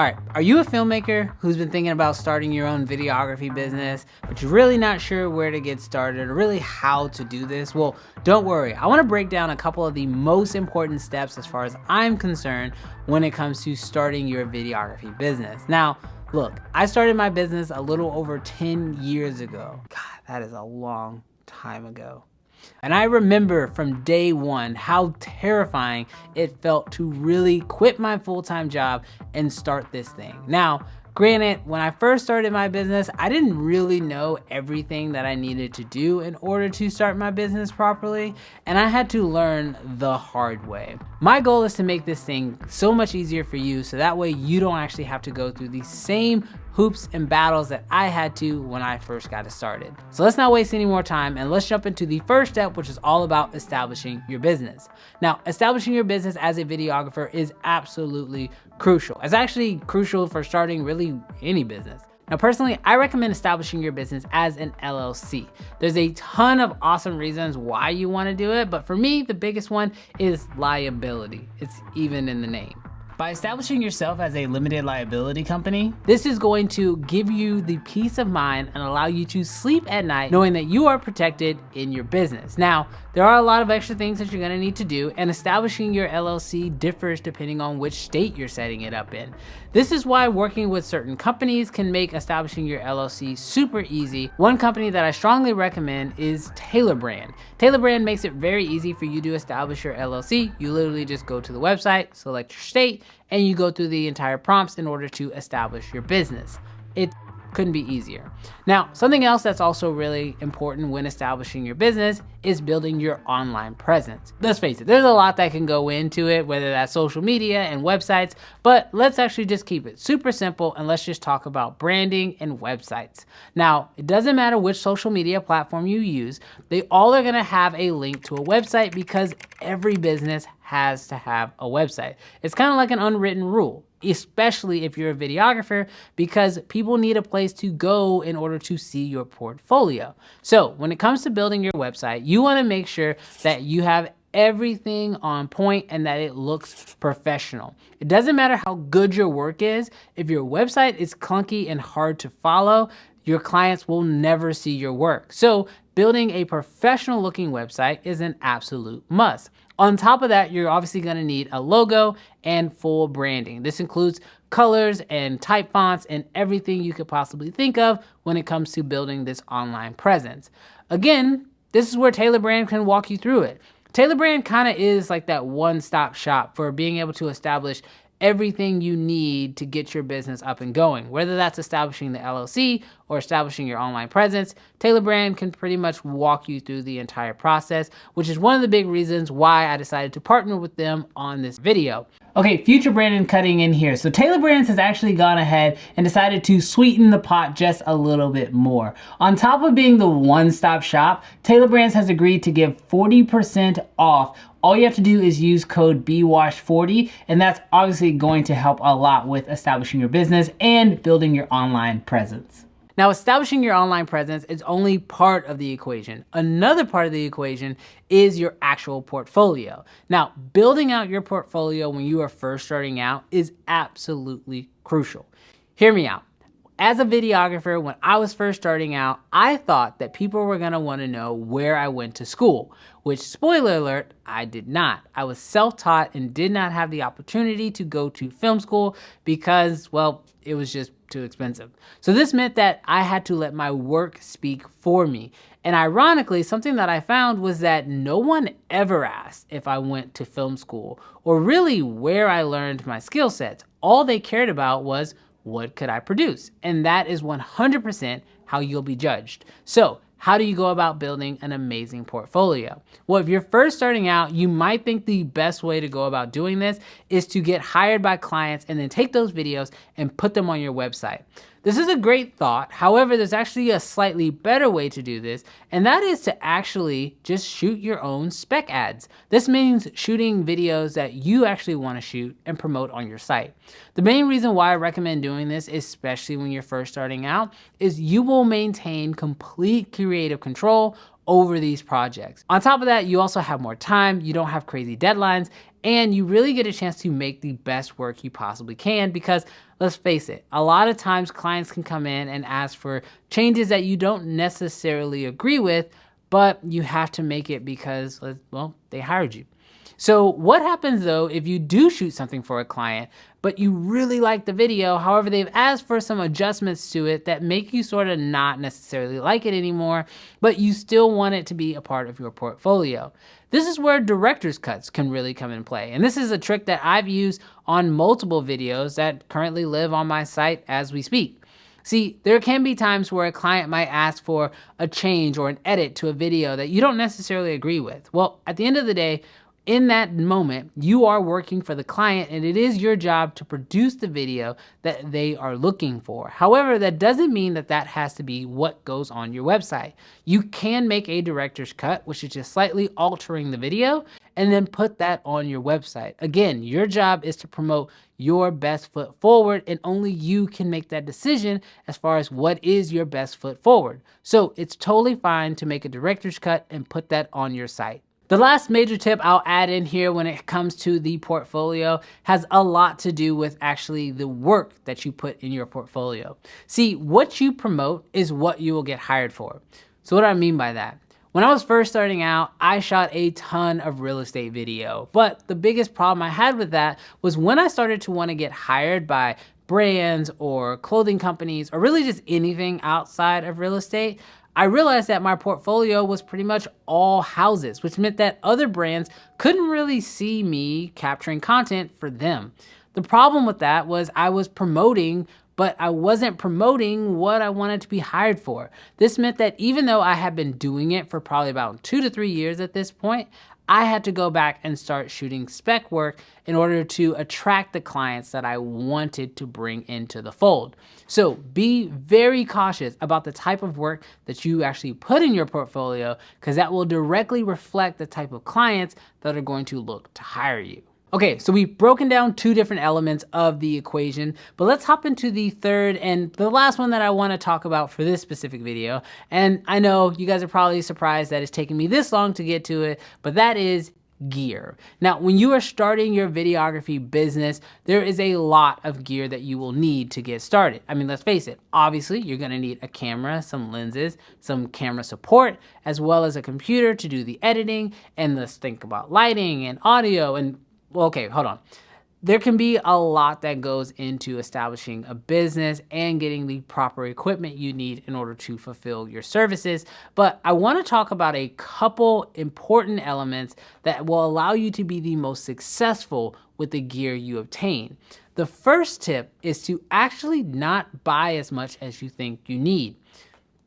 All right, are you a filmmaker who's been thinking about starting your own videography business, but you're really not sure where to get started or really how to do this? Well, don't worry. I want to break down a couple of the most important steps as far as I'm concerned when it comes to starting your videography business. Now, look, I started my business a little over 10 years ago. God, that is a long time ago. And I remember from day one how terrifying it felt to really quit my full-time job and start this thing. Now, granted, when I first started my business, I didn't really know everything that I needed to do in order to start my business properly, and I had to learn the hard way. My goal is to make this thing so much easier for you so that way you don't actually have to go through the same hoops and battles that I had to when I first got it started. So let's not waste any more time and let's jump into the first step, which is all about establishing your business. Now, establishing your business as a videographer is absolutely crucial. It's actually crucial for starting really any business. Now, personally, I recommend establishing your business as an LLC. There's a ton of awesome reasons why you want to do it, but for me, the biggest one is liability. It's even in the name. By establishing yourself as a limited liability company, this is going to give you the peace of mind and allow you to sleep at night knowing that you are protected in your business. Now, there are a lot of extra things that you're gonna need to do, and establishing your LLC differs depending on which state you're setting it up in. This is why working with certain companies can make establishing your LLC super easy. One company that I strongly recommend is Tailor Brand. Tailor Brand makes it very easy for you to establish your LLC. You literally just go to the website, select your state, and you go through the entire prompts in order to establish your business. It couldn't be easier. Now, something else that's also really important when establishing your business is building your online presence. Let's face it, there's a lot that can go into it, whether that's social media and websites, but let's actually just keep it super simple and let's just talk about branding and websites. Now, it doesn't matter which social media platform you use, they all are gonna have a link to a website because every business has to have a website. It's kind of like an unwritten rule, especially if you're a videographer, because people need a place to go in order to see your portfolio. So when it comes to building your website, you want to make sure that you have everything on point and that it looks professional. It doesn't matter how good your work is, if your website is clunky and hard to follow, your clients will never see your work. So building a professional looking website is an absolute must. On top of that, you're obviously gonna need a logo and full branding. This includes colors and type fonts and everything you could possibly think of when it comes to building this online presence. Again, this is where Tailor Brand can walk you through it. Tailor Brand kind of is like that one-stop shop for being able to establish everything you need to get your business up and going. Whether that's establishing the LLC or establishing your online presence, Tailor Brand can pretty much walk you through the entire process, which is one of the big reasons why I decided to partner with them on this video. Okay, future Brandon cutting in here. So Tailor Brands has actually gone ahead and decided to sweeten the pot just a little bit more. On top of being the one-stop shop, Tailor Brands has agreed to give 40% off. All you have to do is use code BWASH40, and that's obviously going to help a lot with establishing your business and building your online presence. Now, establishing your online presence is only part of the equation. Another part of the equation is your actual portfolio. Now, building out your portfolio when you are first starting out is absolutely crucial. Hear me out. As a videographer, when I was first starting out, I thought that people were gonna wanna know where I went to school, which, spoiler alert, I did not. I was self-taught and did not have the opportunity to go to film school because, well, it was just too expensive. So this meant that I had to let my work speak for me. And ironically, something that I found was that no one ever asked if I went to film school or really where I learned my skill sets. All they cared about was, what could I produce? And that is 100% how you'll be judged. So how do you go about building an amazing portfolio? Well, if you're first starting out, you might think the best way to go about doing this is to get hired by clients and then take those videos and put them on your website. This is a great thought. However, there's actually a slightly better way to do this, and that is to actually just shoot your own spec ads. This means shooting videos that you actually want to shoot and promote on your site. The main reason why I recommend doing this, especially when you're first starting out, is you will maintain complete creative control over these projects. On top of that, you also have more time, you don't have crazy deadlines, and you really get a chance to make the best work you possibly can because let's face it, a lot of times clients can come in and ask for changes that you don't necessarily agree with, but you have to make it because, well, they hired you. So what happens though if you do shoot something for a client, but you really like the video, however, they've asked for some adjustments to it that make you sort of not necessarily like it anymore, but you still want it to be a part of your portfolio? This is where director's cuts can really come in play. And this is a trick that I've used on multiple videos that currently live on my site as we speak. See, there can be times where a client might ask for a change or an edit to a video that you don't necessarily agree with. Well, at the end of the day, in that moment, you are working for the client and it is your job to produce the video that they are looking for. However, that doesn't mean that that has to be what goes on your website. You can make a director's cut, which is just slightly altering the video, and then put that on your website. Again, your job is to promote your best foot forward, and only you can make that decision as far as what is your best foot forward. So it's totally fine to make a director's cut and put that on your site. The last major tip I'll add in here when it comes to the portfolio has a lot to do with actually the work that you put in your portfolio. See, what you promote is what you will get hired for. So what do I mean by that? When I was first starting out, I shot a ton of real estate video, but the biggest problem I had with that was when I started to want to get hired by brands or clothing companies or really just anything outside of real estate, I realized that my portfolio was pretty much all houses, which meant that other brands couldn't really see me capturing content for them. The problem with that was I was promoting, but I wasn't promoting what I wanted to be hired for. This meant that even though I had been doing it for probably about 2 to 3 years at this point, I had to go back and start shooting spec work in order to attract the clients that I wanted to bring into the fold. So be very cautious about the type of work that you actually put in your portfolio, because that will directly reflect the type of clients that are going to look to hire you. Okay, so we've broken down 2 different elements of the equation, but let's hop into the third and the last one that I want to talk about for this specific video. And I know you guys are probably surprised that it's taken me this long to get to it, but that is gear. Now, when you are starting your videography business, there is a lot of gear that you will need to get started. I mean, let's face it, obviously you're gonna need a camera, some lenses, some camera support, as well as a computer to do the editing, and let's think about lighting and audio and well, okay, hold on. There can be a lot that goes into establishing a business and getting the proper equipment you need in order to fulfill your services. But I want to talk about a couple important elements that will allow you to be the most successful with the gear you obtain. The first tip is to actually not buy as much as you think you need.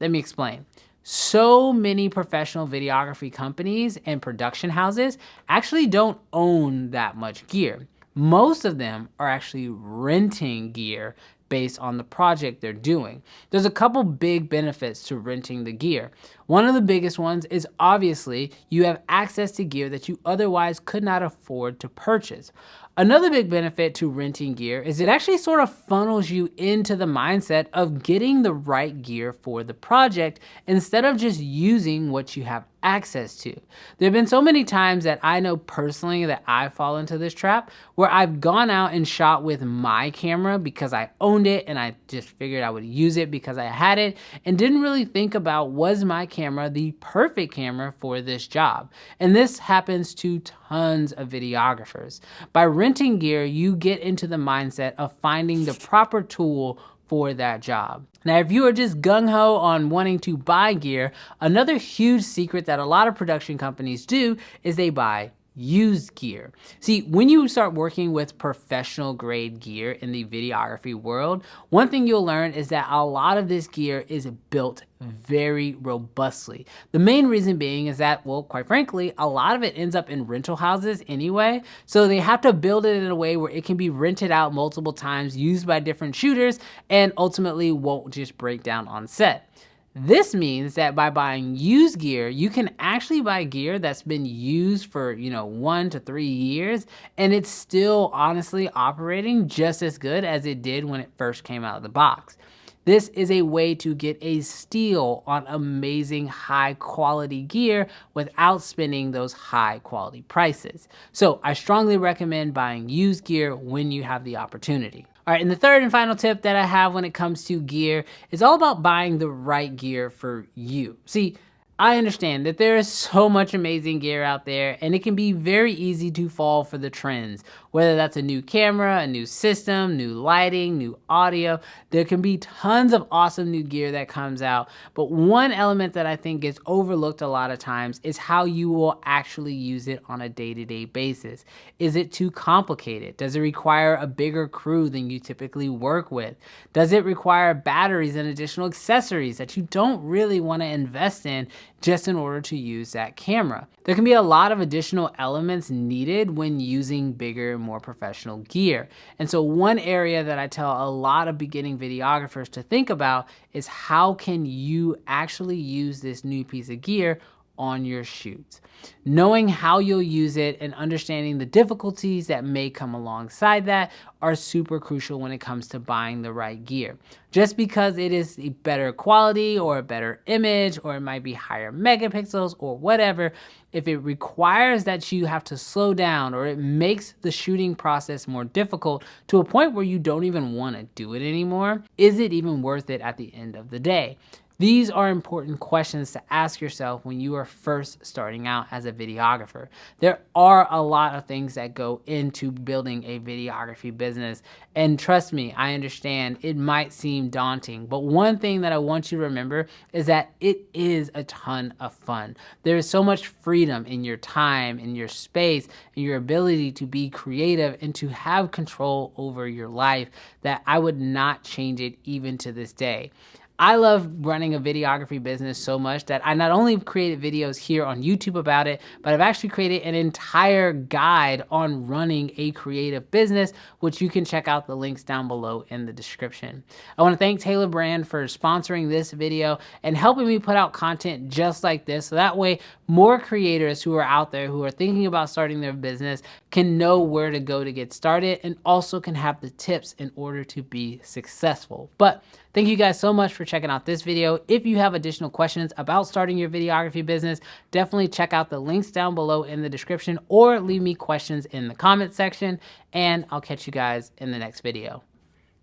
Let me explain. So many professional videography companies and production houses actually don't own that much gear. Most of them are actually renting gear based on the project they're doing. There's a couple big benefits to renting the gear. One of the biggest ones is obviously you have access to gear that you otherwise could not afford to purchase. Another big benefit to renting gear is it actually sort of funnels you into the mindset of getting the right gear for the project instead of just using what you have access to. There have been so many times that I know personally that I fall into this trap where I've gone out and shot with my camera because I owned it and I just figured I would use it because I had it and didn't really think about, was my camera the perfect camera for this job? And this happens to tons of videographers. By renting gear, you get into the mindset of finding the proper tool for that job. Now, if you are just gung-ho on wanting to buy gear, another huge secret that a lot of production companies do is they buy used gear. See, when you start working with professional grade gear in the videography world, one thing you'll learn is that a lot of this gear is built very robustly. The main reason being is that, well, quite frankly, a lot of it ends up in rental houses anyway, so they have to build it in a way where it can be rented out multiple times, used by different shooters, and ultimately won't just break down on set. This means that by buying used gear, you can actually buy gear that's been used for, 1 to 3 years, and it's still honestly operating just as good as it did when it first came out of the box. This is a way to get a steal on amazing high quality gear without spending those high quality prices. So I strongly recommend buying used gear when you have the opportunity. All right, and the third and final tip that I have when it comes to gear is all about buying the right gear for you. See, I understand that there is so much amazing gear out there, and it can be very easy to fall for the trends. Whether that's a new camera, a new system, new lighting, new audio, there can be tons of awesome new gear that comes out. But one element that I think gets overlooked a lot of times is how you will actually use it on a day-to-day basis. Is it too complicated? Does it require a bigger crew than you typically work with? Does it require batteries and additional accessories that you don't really want to invest in just in order to use that camera? There can be a lot of additional elements needed when using bigger, more professional gear. And so one area that I tell a lot of beginning videographers to think about is how can you actually use this new piece of gear on your shoots. Knowing how you'll use it and understanding the difficulties that may come alongside that are super crucial when it comes to buying the right gear. Just because it is a better quality or a better image, or it might be higher megapixels or whatever, if it requires that you have to slow down or it makes the shooting process more difficult to a point where you don't even want to do it anymore, is it even worth it at the end of the day? These are important questions to ask yourself when you are first starting out as a videographer. There are a lot of things that go into building a videography business. And trust me, I understand it might seem daunting, but one thing that I want you to remember is that it is a ton of fun. There is so much freedom in your time, in your space, in your ability to be creative and to have control over your life that I would not change it even to this day. I love running a videography business so much that I not only created videos here on YouTube about it, but I've actually created an entire guide on running a creative business, which you can check out the links down below in the description. I want to thank Taylor Brand for sponsoring this video and helping me put out content just like this. So that way more creators who are out there who are thinking about starting their business can know where to go to get started and also can have the tips in order to be successful. But thank you guys so much for checking out this video. If you have additional questions about starting your videography business, definitely check out the links down below in the description or leave me questions in the comment section, and I'll catch you guys in the next video.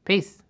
Peace.